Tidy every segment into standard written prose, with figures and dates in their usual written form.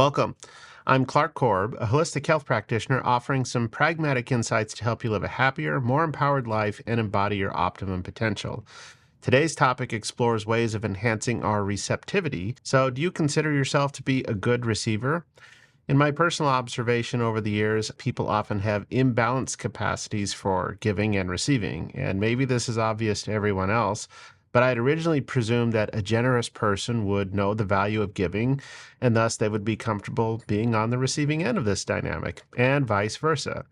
Welcome. I'm Clark Korb, a holistic health practitioner offering some pragmatic insights to help you live a happier, more empowered life and embody your optimum potential. Today's topic explores ways of enhancing our receptivity. So, do you consider yourself to be a good receiver? In my personal observation over the years, people often have imbalanced capacities for giving and receiving, and maybe this is obvious to everyone else, but I had originally presumed that a generous person would know the value of giving, and thus they would be comfortable being on the receiving end of this dynamic, and vice versa.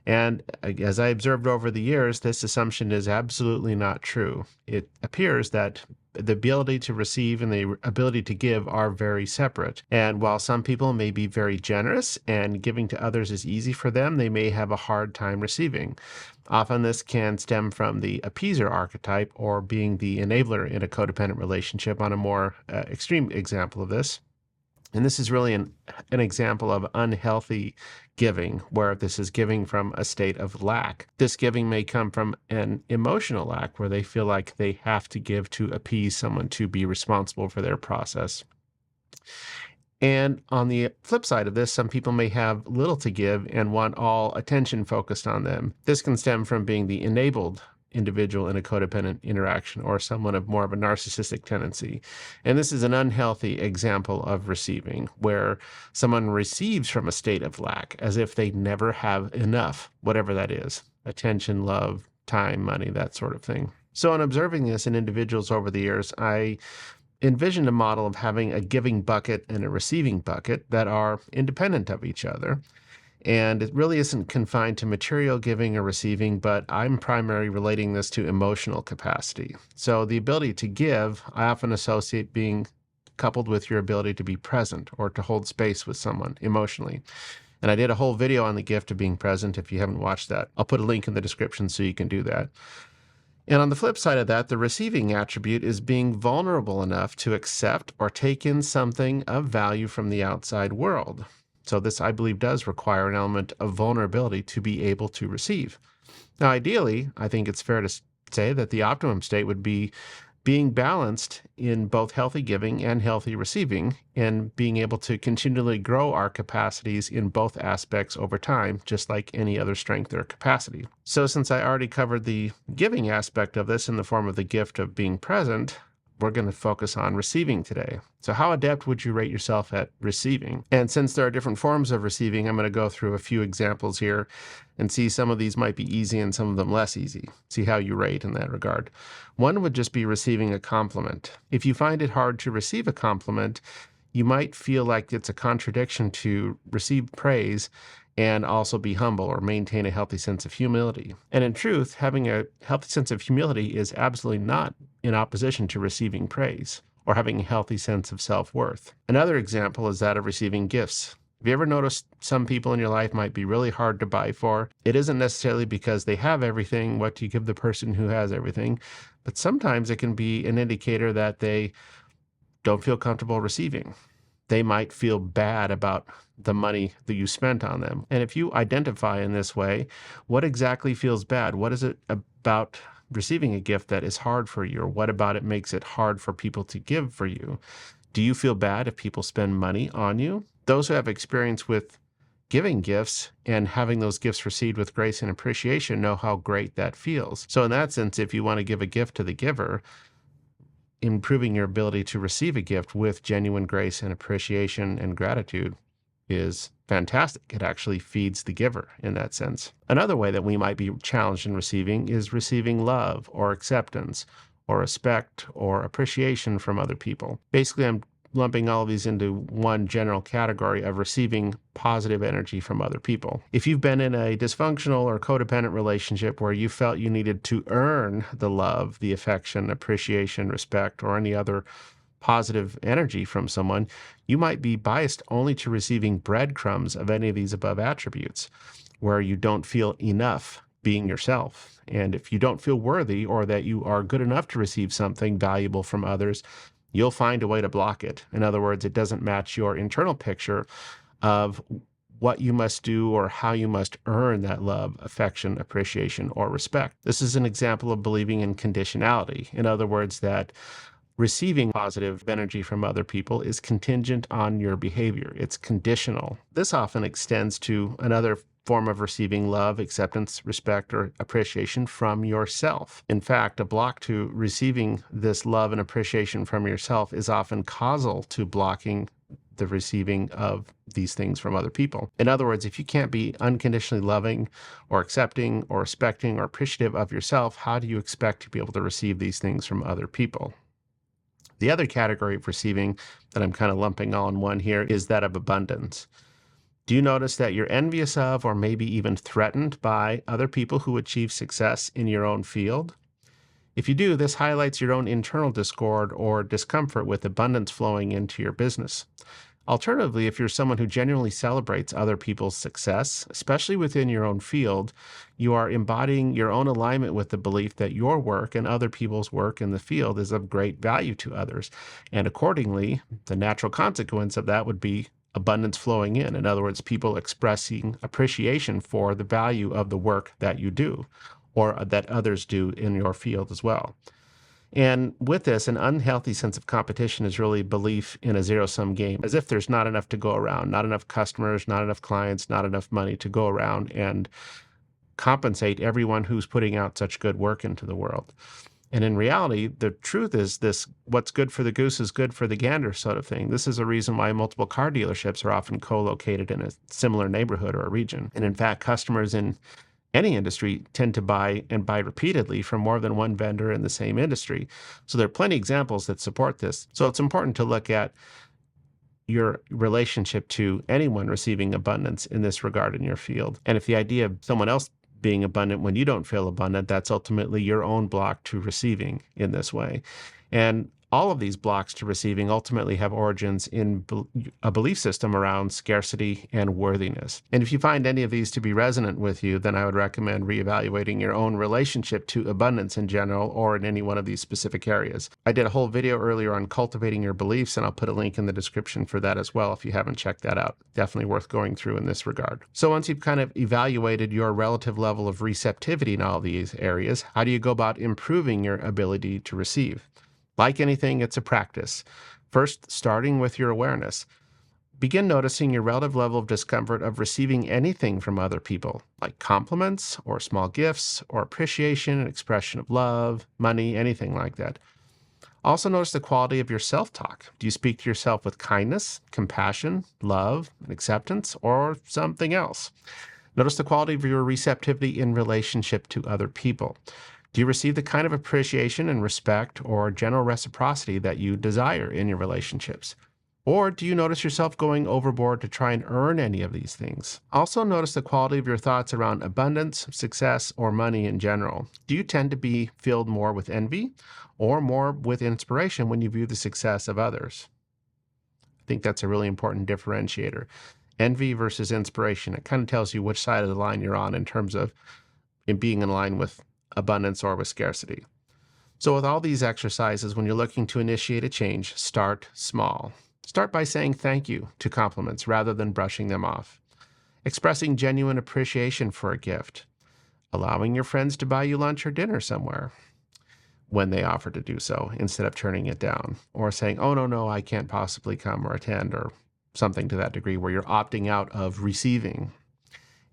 And as I observed over the years, this assumption is absolutely not true. It appears that the ability to receive and the ability to give are very separate. And while some people may be very generous and giving to others is easy for them, they may have a hard time receiving. Often this can stem from the appeaser archetype or being the enabler in a codependent relationship on a more extreme example of this. And this is really an example of unhealthy giving, where this is giving from a state of lack. This giving may come from an emotional lack, where they feel like they have to give to appease someone to be responsible for their process. And on the flip side of this, some people may have little to give and want all attention focused on them. This can stem from being the enabled individual in a codependent interaction or someone of more of a narcissistic tendency. And this is an unhealthy example of receiving, where someone receives from a state of lack as if they never have enough, whatever that is, attention, love, time, money, that sort of thing. So in observing this in individuals over the years, I envisioned a model of having a giving bucket and a receiving bucket that are independent of each other. And it really isn't confined to material giving or receiving, but I'm primarily relating this to emotional capacity. So the ability to give, I often associate being coupled with your ability to be present or to hold space with someone emotionally. And I did a whole video on the gift of being present. If you haven't watched that, I'll put a link in the description so you can do that. And on the flip side of that, the receiving attribute is being vulnerable enough to accept or take in something of value from the outside world. So this, I believe, does require an element of vulnerability to be able to receive. Now, ideally, I think it's fair to say that the optimum state would be being balanced in both healthy giving and healthy receiving, and being able to continually grow our capacities in both aspects over time, just like any other strength or capacity. So since I already covered the giving aspect of this in the form of the gift of being present, we're going to focus on receiving today. So how adept would you rate yourself at receiving? And since there are different forms of receiving, I'm going to go through a few examples here and see some of these might be easy and some of them less easy. See how you rate in that regard. One would just be receiving a compliment. If you find it hard to receive a compliment, you might feel like it's a contradiction to receive praise and also be humble or maintain a healthy sense of humility. And in truth, having a healthy sense of humility is absolutely not in opposition to receiving praise or having a healthy sense of self-worth. Another example is that of receiving gifts. Have you ever noticed some people in your life might be really hard to buy for? It isn't necessarily because they have everything, what do you give the person who has everything, but sometimes it can be an indicator that they don't feel comfortable receiving. They might feel bad about the money that you spent on them. And if you identify in this way, what exactly feels bad? What is it about receiving a gift that is hard for you? Or what about it makes it hard for people to give for you? Do you feel bad if people spend money on you? Those who have experience with giving gifts and having those gifts received with grace and appreciation know how great that feels. So in that sense, if you want to give a gift to the giver, improving your ability to receive a gift with genuine grace and appreciation and gratitude is fantastic. It actually feeds the giver in that sense. Another way that we might be challenged in receiving is receiving love or acceptance or respect or appreciation from other people. Basically, I'm lumping all of these into one general category of receiving positive energy from other people. If you've been in a dysfunctional or codependent relationship where you felt you needed to earn the love, the affection, appreciation, respect, or any other positive energy from someone, you might be biased only to receiving breadcrumbs of any of these above attributes, where you don't feel enough being yourself. And if you don't feel worthy or that you are good enough to receive something valuable from others, you'll find a way to block it. In other words, it doesn't match your internal picture of what you must do or how you must earn that love, affection, appreciation, or respect. This is an example of believing in conditionality. In other words, that Receiving positive energy from other people is contingent on your behavior. It's conditional. This often extends to another form of receiving love, acceptance, respect, or appreciation from yourself. In fact, a block to receiving this love and appreciation from yourself is often causal to blocking the receiving of these things from other people. In other words, if you can't be unconditionally loving or accepting or respecting or appreciative of yourself, how do you expect to be able to receive these things from other people? The other category of receiving that I'm kind of lumping all in one here is that of abundance. Do you notice that you're envious of or maybe even threatened by other people who achieve success in your own field? If you do, this highlights your own internal discord or discomfort with abundance flowing into your business. Alternatively, if you're someone who genuinely celebrates other people's success, especially within your own field, you are embodying your own alignment with the belief that your work and other people's work in the field is of great value to others. And accordingly, the natural consequence of that would be abundance flowing in. In other words, people expressing appreciation for the value of the work that you do or that others do in your field as well. And with this, an unhealthy sense of competition is really belief in a zero-sum game, as if there's not enough to go around, not enough customers, not enough clients, not enough money to go around and compensate everyone who's putting out such good work into the world. And in reality, the truth is this: what's good for the goose is good for the gander sort of thing. This is a reason why multiple car dealerships are often co-located in a similar neighborhood or a region. And in fact, customers in any industry tend to buy and buy repeatedly from more than one vendor in the same industry. So there are plenty of examples that support this. So it's important to look at your relationship to anyone receiving abundance in this regard in your field. And if the idea of someone else being abundant when you don't feel abundant, that's ultimately your own block to receiving in this way. And all of these blocks to receiving ultimately have origins in a belief system around scarcity and worthiness. And if you find any of these to be resonant with you, then I would recommend reevaluating your own relationship to abundance in general or in any one of these specific areas. I did a whole video earlier on cultivating your beliefs, and I'll put a link in the description for that as well if you haven't checked that out. Definitely worth going through in this regard. So once you've kind of evaluated your relative level of receptivity in all these areas, how do you go about improving your ability to receive? Like anything, it's a practice. First, starting with your awareness. Begin noticing your relative level of discomfort of receiving anything from other people, like compliments or small gifts or appreciation and expression of love, money, anything like that. Also notice the quality of your self-talk. Do you speak to yourself with kindness, compassion, love, and acceptance, or something else? Notice the quality of your receptivity in relationship to other people. Do you receive the kind of appreciation and respect or general reciprocity that you desire in your relationships? Or do you notice yourself going overboard to try and earn any of these things? Also notice the quality of your thoughts around abundance, success, or money in general. Do you tend to be filled more with envy or more with inspiration when you view the success of others? I think that's a really important differentiator. Envy versus inspiration. It kind of tells you which side of the line you're on in terms of being in line with abundance or with scarcity. So with all these exercises, when you're looking to initiate a change, start small. Start by saying thank you to compliments rather than brushing them off. Expressing genuine appreciation for a gift. Allowing your friends to buy you lunch or dinner somewhere when they offer to do so instead of turning it down. Or saying, oh, no, I can't possibly come or attend, or something to that degree where you're opting out of receiving.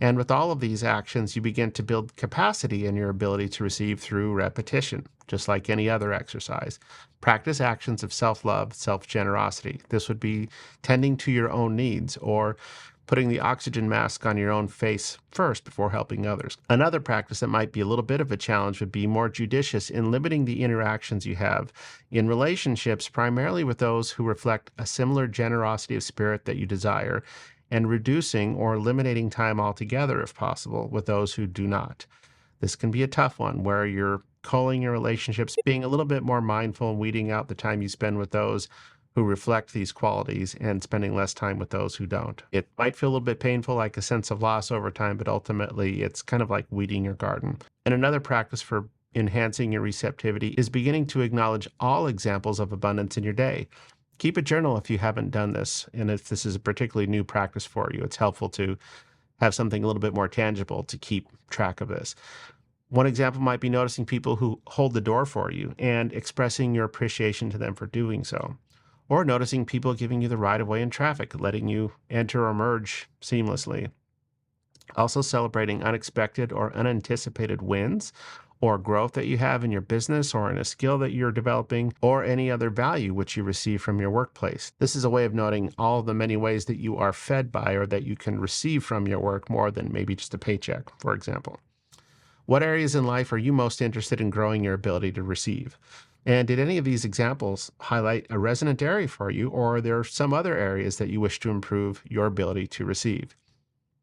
And with all of these actions, you begin to build capacity in your ability to receive through repetition, just like any other exercise. Practice actions of self-love, self-generosity. This would be tending to your own needs or putting the oxygen mask on your own face first before helping others. Another practice that might be a little bit of a challenge would be more judicious in limiting the interactions you have in relationships, primarily with those who reflect a similar generosity of spirit that you desire, and reducing or eliminating time altogether, if possible, with those who do not. This can be a tough one, where you're culling your relationships, being a little bit more mindful and weeding out the time you spend with those who reflect these qualities and spending less time with those who don't. It might feel a little bit painful, like a sense of loss over time, but ultimately it's kind of like weeding your garden. And another practice for enhancing your receptivity is beginning to acknowledge all examples of abundance in your day. Keep a journal if you haven't done this, and if this is a particularly new practice for you, it's helpful to have something a little bit more tangible to keep track of this. One example might be noticing people who hold the door for you and expressing your appreciation to them for doing so. Or noticing people giving you the right of way in traffic, letting you enter or emerge seamlessly. Also, celebrating unexpected or unanticipated wins or growth that you have in your business or in a skill that you're developing or any other value which you receive from your workplace. This is a way of noting all the many ways that you are fed by or that you can receive from your work more than maybe just a paycheck, for example. What areas in life are you most interested in growing your ability to receive? And did any of these examples highlight a resonant area for you, or are there some other areas that you wish to improve your ability to receive?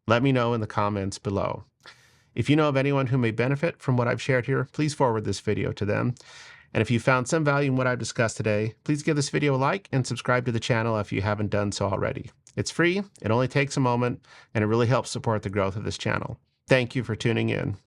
Let me know in the comments below. If you know of anyone who may benefit from what I've shared here, please forward this video to them. And if you found some value in what I've discussed today, please give this video a like and subscribe to the channel if you haven't done so already. It's free, it only takes a moment, and it really helps support the growth of this channel. Thank you for tuning in.